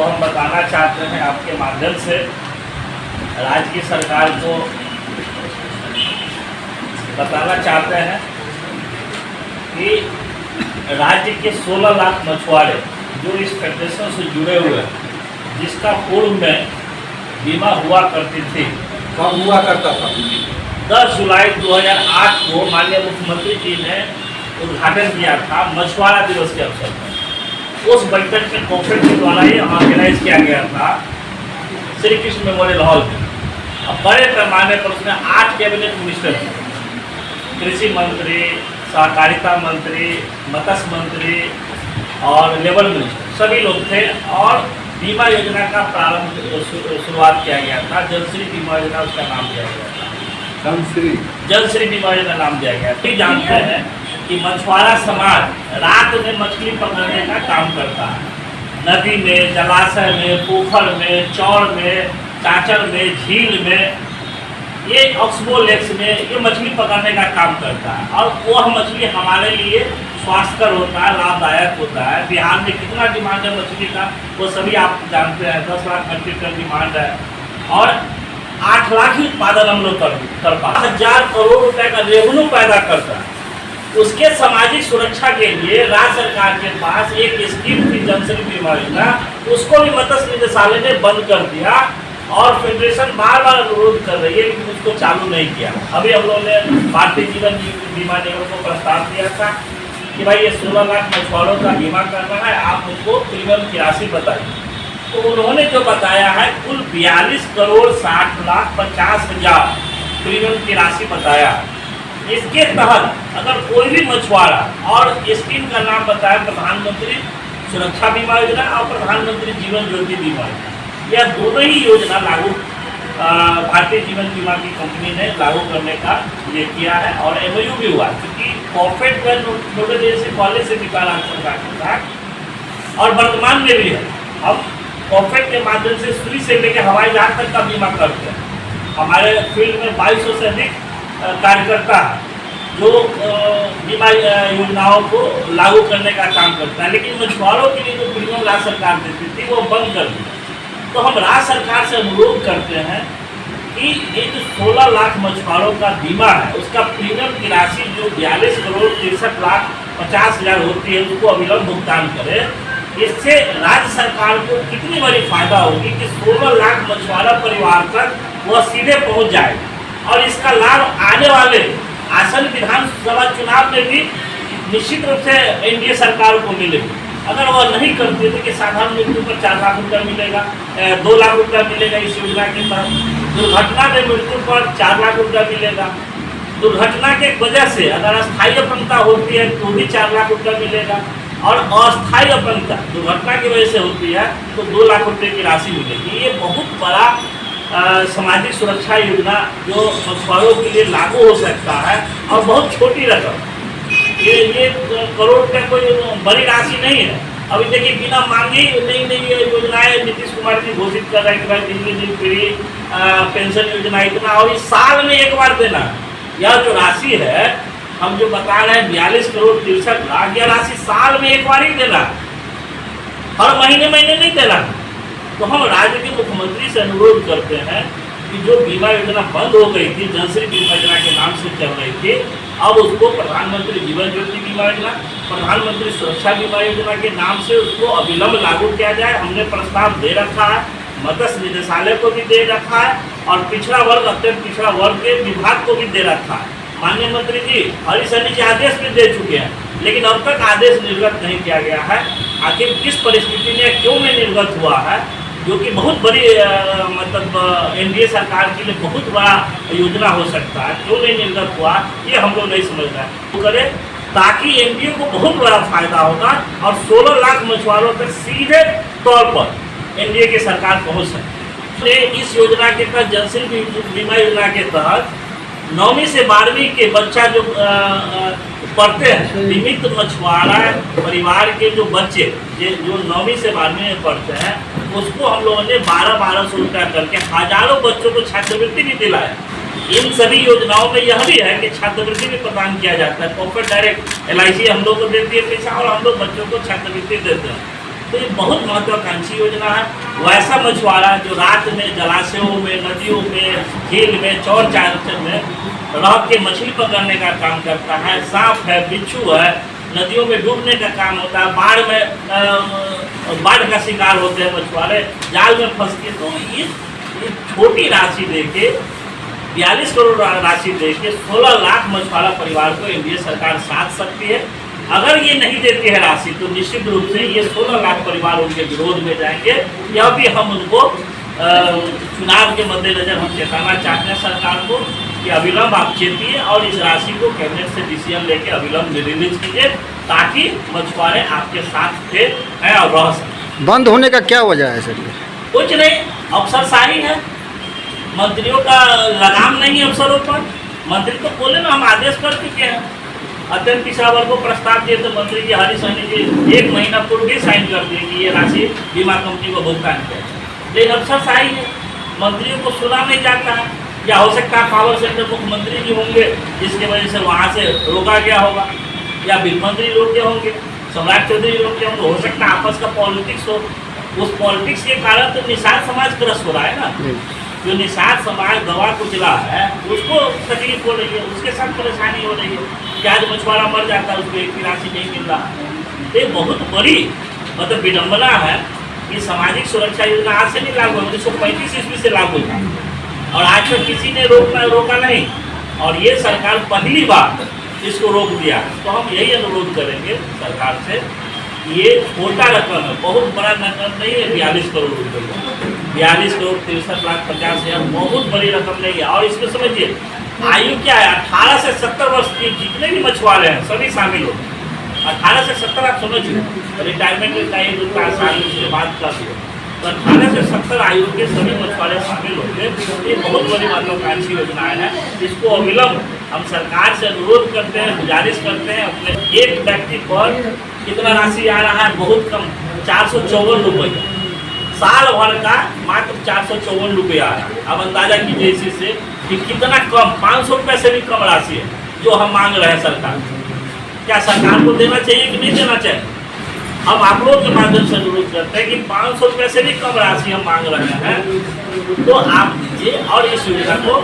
वो हम बताना चाहते हैं आपके माध्यम से राज्य की सरकार को बताना चाहते हैं कि राज्य के 16 लाख मछुआरे जो इस फेडरेशन से जुड़े हुए हैं, जिसका पूर्व में बीमा हुआ करती थी। कब हुआ करता था? 10 जुलाई 2008 को माननीय मुख्यमंत्री जी ने उद्घाटन किया था मछुआरा दिवस के अवसर पर। उस बैठक के कॉन्फ्रेंस के द्वारा ही ऑर्गेनाइज किया गया था श्री कृष्ण मेमोरियल हॉल में। अब बड़े पैमाने पर उसमें 8 कैबिनेट मिनिस्टर थे, कृषि मंत्री, सहकारिता मंत्री, मत्स्य मंत्री और लेबर मिनिस्टर, सभी लोग थे। और बीमा योजना का प्रारंभ शुरुआत किया गया था। जलश्री बीमा योजना उसका नाम दिया गया था। जलश्री बीमा योजना नाम दिया गया। तो जानते हैं कि मछुआरा समाज रात में मछली पकड़ने का काम करता है। नदी में, जलाशय में, पोखर में, चौड़ में, चाचर में, झील में, ये ऑक्सबो लेक्स में ये मछली पकड़ने का काम करता है। और वह मछली हमारे लिए स्वास्थ्यकर होता है, लाभदायक होता है। बिहार में कितना डिमांड है मछली का वो सभी आप जानते हैं। 10 लाख मीट्रिक टन डिमांड है और 8 लाख ही उत्पादन हम लोग कर पाते। 1000 करोड़ रुपए का रेवेन्यू पैदा करता है। उसके सामाजिक सुरक्षा के लिए राज्य सरकार के पास एक स्कीम थी जलश्री बीमा योजना, उसको भी मत्स्य निदेशालय ने बंद कर दिया और फेडरेशन बार बार अनुरोध कर रही है लेकिन उसको चालू नहीं किया। अभी हम लोगों ने भारतीय जीवन बीमा निगम को प्रस्ताव दिया था कि भाई ये 16 लाख मछुआरों का बीमा करना है, आप मुझको प्रीमियम की राशि बताइए। तो उन्होंने जो बताया है कुल 42 करोड़ 60 लाख 50 हजार प्रीमियम की राशि बताया। इसके तहत अगर कोई भी मछुआरा, और स्कीम का नाम बताया प्रधानमंत्री सुरक्षा बीमा योजना और प्रधानमंत्री जीवन ज्योति बीमा योजना, यह दोनों ही योजना लागू भारतीय जीवन बीमा की कंपनी ने लागू करने का ये किया है। और MOU भी हुआ क्योंकि कॉर्पोरेट नोडल एजेंसी पहले से निकाला सरकार के साथ और वर्तमान में भी है। हम कॉर्पोरेट के माध्यम से सुई से लेकर हवाई जहाज तक का बीमा करते हैं। हमारे फील्ड में 2200 से अधिक कार्यकर्ता जो बीमा योजनाओं को लागू करने का काम करता है। लेकिन मछुआरों के लिए जो प्रीमियम राज्य सरकार देती थी वो बंद कर दी। तो हम राज्य सरकार से अनुरोध करते हैं कि ये जो 16 लाख मछुआरों का बीमा है उसका प्रीमियम की राशि जो 42 करोड़ 63 लाख 50 हजार होती है उसको अविलंब भुगतान करे। इससे राज्य सरकार को कितनी बड़ी फायदा होगी कि 16 लाख मछुआरा परिवार तक वह सीधे पहुंच जाएगा और इसका लाभ आने वाले आसन विधानसभा चुनाव में भी निश्चित रूप से एनडीए सरकार को मिलेगी। अगर वह नहीं करती तो कि साधारण मृत्यु पर 4 लाख रुपया मिलेगा, 2 लाख रुपया मिलेगा इस योजना के तहत। दुर्घटना में मृत्यु पर 4 लाख रुपया मिलेगा। दुर्घटना के वजह से अगर अस्थायी अपंगता होती है तो भी 4 लाख रुपया मिलेगा। और अस्थायी अपंगता दुर्घटना की वजह से होती है तो 2 लाख रुपये की राशि मिलेगी। ये बहुत बड़ा सामाजिक सुरक्षा योजना जो मछुआरों के लिए लागू हो सकता है और बहुत छोटी रकम, ये करोड़ रुपये कोई बड़ी राशि नहीं है। अभी देखिए बिना मांगे नई योजनाएं नीतीश कुमार जी घोषित कर रहे हैं कि भाई दिल्ली नील पीढ़ी पेंशन योजना इतना, और इस साल में एक बार देना। यह जो राशि है हम जो बता रहे हैं 42 करोड़ 63 लाख, यह राशि साल में एक बार ही देना, हर महीने नहीं देना। तो हम राज्य के मुख्यमंत्री से अनुरोध करते हैं कि जो बीमा योजना बंद हो गई थी, जलश्री बीमा योजना के नाम से चल रही थी, अब उसको प्रधानमंत्री जीवन ज्योति बीमा योजना, प्रधानमंत्री सुरक्षा बीमा योजना के नाम से उसको अविलंब लागू किया जाए। हमने प्रस्ताव दे रखा है, मत्स्य निदेशालय को भी दे रखा है और पिछड़ा वर्ग अत्यंत पिछड़ा वर्ग के विभाग को भी दे रखा है। माननीय मंत्री जी हरी सनी जी आदेश भी दे चुके हैं, लेकिन अब तक आदेश निर्गत नहीं किया गया है। आखिर किस परिस्थिति में क्यों नहीं निर्गत हुआ है, जो कि बहुत बड़ी मतलब एनडीए सरकार के लिए बहुत बड़ा योजना हो सकता है, क्यों नहीं निर्गत हुआ ये हम लोग नहीं समझ रहे हैं। तो करें ताकि एनडीए को बहुत बड़ा फायदा होगा और 16 लाख मछुआरों तक सीधे तौर पर एनडीए की सरकार पहुंच सकती है। इस योजना के तहत जलश्री बीमा योजना के तहत 9वीं से 12वीं के बच्चा जो पढ़ते हैं, बीमित मछुआरा परिवार के जो बच्चे जो 9वीं से 12वीं में पढ़ते हैं उसको हम लोगों ने 1200 रुपया करके हजारों बच्चों को छात्रवृत्ति भी दिलाया। इन सभी योजनाओं में यह भी है कि छात्रवृत्ति भी प्रदान किया जाता है। कॉर्पोरेट डायरेक्ट LIC हम लोग को देती है पैसा और हम लोग बच्चों को छात्रवृत्ति देते हैं। तो ये बहुत महत्वाकांक्षी योजना है। वैसा मछुआरा जो रात में जलाशयों में, नदियों में, झील में, चौर चारचर में रह के मछली पकड़ने का काम करता है, सांप है, बिच्छू है, नदियों में डूबने का काम होता है, बाढ़ का शिकार होते हैं मछुआरे, जाल में फंस के। तो ये छोटी राशि देके 42 करोड़ राशि देके 16 लाख मछुआरा परिवार को एनडीए सरकार साथ सकती है। अगर ये नहीं देती है राशि तो निश्चित रूप से ये 16 लाख परिवार उनके विरोध में जाएंगे। यह भी हम उनको चुनाव के मद्देनजर हम चेताना चाहते हैं सरकार को कि अविलंब आप चेतिए और इस राशि को कैबिनेट से डिसीजन लेके अविलंब रिलीज कीजिए, ताकि मछुआरे आपके साथ थे हैं और रह सकें। बंद होने का क्या वजह है सर? कुछ नहीं, अफसरशाही है, मंत्रियों का लगाम नहीं है अफसरों पर। मंत्री तो बोले ना हम आदेश कर चुके हैं, अत्यंत पिछड़ा वर्ग को प्रस्ताव दिए तो मंत्री जी हरीश सहनी जी 1 महीना पूर्व भी साइन कर दिए कि ये राशि बीमा कंपनी को भुगतान किया। लेकिन अफसरशाही है, मंत्रियों को सुना नहीं जाता है। या हो सकता है पावर सेक्टर मुख्यमंत्री जी होंगे जिसकी वजह से वहाँ से रोका गया होगा, या वित्त मंत्री रोके होंगे, सम्राट चौधरी रोके होंगे। हो सकता है आपस का पॉलिटिक्स हो, उस पॉलिटिक्स के कारण तो निषाद समाज ग्रस्त हो रहा है ना। जो निषाद समाज दवा कुचला है उसको तकलीफ हो रही है, उसके साथ परेशानी हो रही है कि आज मछुआरा मर जाता है, उसको एक भी राशि नहीं मिल रहा है। ये बहुत बड़ी मतलब विडम्बना है कि सामाजिक सुरक्षा योजना आज से नहीं लागू है, 1935 ईस्वी से लागू है और आज तक किसी ने रोका नहीं। और ये सरकार पहली बार इसको रोक दिया। तो हम यही अनुरोध करेंगे सरकार से, ये छोटा रकम है, बहुत बड़ा रकम नहीं है 42 करोड़ रुपये। 42 करोड़ 63,50,000 बहुत बड़ी रकम नहीं है। और इसमें समझिए आयु क्या है, 18 से 70 वर्ष के जितने भी मछुआरे हैं सभी शामिल हो। 18 से 70 आप समझिए, रिटायरमेंट में चाहिए दूसरा साल उसके बाद का भी, तो 18 से 70 आयु के सभी मछुआरे शामिल होंगे। ये बहुत बड़ी महत्वाकांक्षी योजनाएं हैं, इसको अविलंब हम सरकार से अनुरोध करते हैं, गुजारिश करते हैं। अपने एक व्यक्ति पर कितना राशि आ रहा है, बहुत कम, 454 रुपये साल भर का, मात्र 454 रुपये आ रहा है। अब अंदाजा कीजिए इसी से कि कितना कम, 500 रुपये से भी कम राशि है जो हम मांग रहे हैं सरकार। क्या सरकार को देना चाहिए कि नहीं देना चाहिए? हम आप लोगों के माध्यम से अनुरोध करते हैं कि 500 रुपये से भी कम राशि हम मांग रहे हैं, तो आप दीजिए और इस योजना को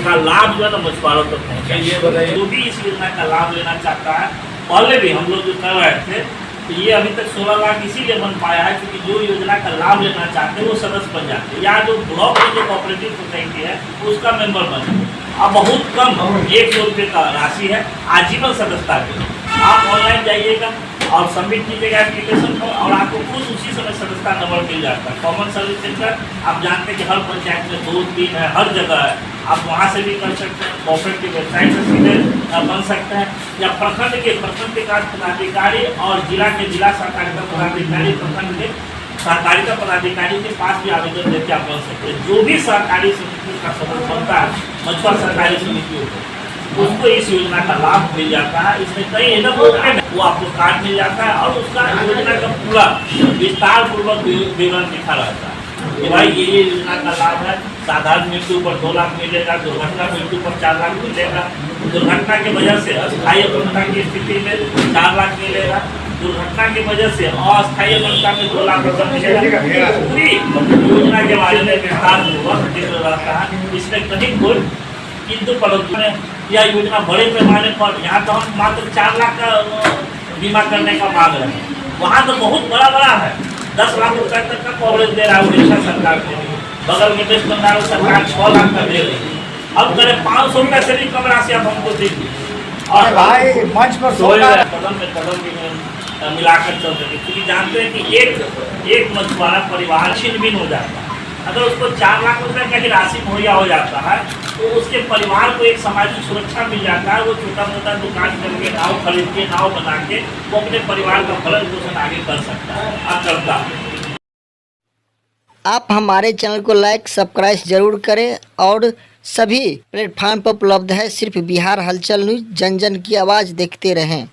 का लाभ जो है ना मछुआरों तक पहुँचाइए। जो भी इस योजना का लाभ लेना चाहता है, पहले भी हम लोग जो कर रहे थे, तो ये अभी तक 16 लाख इसीलिए बन पाया है क्योंकि जो योजना का लाभ लेना चाहते हैं वो सदस्य बन जाते हैं, या जो ब्लॉक में जो कोऑपरेटिव सोसाइटी है उसका मेंबर बन जाते हैं। अब बहुत कम 100 रुपये का राशि है आजीवन सदस्यता के। आप ऑनलाइन जाइएगा और सबमिट कीजिएगा एप्लीकेशन को और आपको खुद उसी समय सदस्यता नंबर मिल जाता है। कॉमन सर्विस सेंटर आप जानते हैं कि हर पंचायत में 2-3 है, हर जगह है, आप वहाँ से भी कर सकते हैं, कॉर्पोरेट की वेबसाइट से सीधे बन सकते हैं, या प्रखंड विकास पदाधिकारी और जिला के जिला सहकारिता पदाधिकारी, प्रखंड के सहकारिता पदाधिकारी के पास भी आवेदन देकर आप बन सकते हैं। जो भी सहकारी समिति का सदस्य बनता है, मछुआरा सहकारी समिति उसको इस योजना का लाभ मिल जाता है। इसमें कई एडम होते हैं, वो आपको कार्ड मिल जाता है और उसका योजना का पूरा विस्तार पूर्वक विवरण लिखा रहता है कि भाई ये योजना का लाभ है। साधारण मृत्यु पर 2 लाख मिलेगा, दुर्घटना मृत्यु पर 4 लाख मिलेगा, दुर्घटना की वजह से अस्थायी अपंगता की स्थिति में 4 लाख मिलेगा, दुर्घटना की वजह से अस्थायी अपंगता में 2 लाख रुपये मिलेगा। पूरी योजना के बारे में विस्तार पूर्वक जिक्र रहता है। इसमें कहीं कोई किंतु परंतु में यह योजना बड़े पैमाने पर, यहाँ तो हम मात्र 4 लाख का बीमा करने का मांग रहे हैं, वहाँ तो बहुत बड़ा है, 10 लाख रुपये तक का कवरेज दे रहा है उड़ीसा सरकार के लिए। बगल में वेस्ट बंगाल सरकार 6 लाख का दे रही है। अब करें 500 रुपये से भी कम राशि आप हमको दीजिए और भाई मंच पर कदम में कदम मिलाकर चल रहे, क्योंकि जानते हैं कि एक मछुआरा परिवार छिन्न हो जाता है। अगर उसको 4 लाख रुपए का ही राशि मुहैया हो जाता है तो उसके परिवार को एक सामाजिक सुरक्षा मिल जाता है। वो छोटा मोटा दुकान करके, नाव खरीद के, नाव बना के वो अपने परिवार का भरण पोषण आगे कर सकता है और करता है। आप हमारे चैनल को लाइक सब्सक्राइब जरूर करें और सभी प्लेटफार्म पर उपलब्ध है। सिर्फ बिहार हलचल न्यूज़, जन जन की आवाज़ देखते रहें।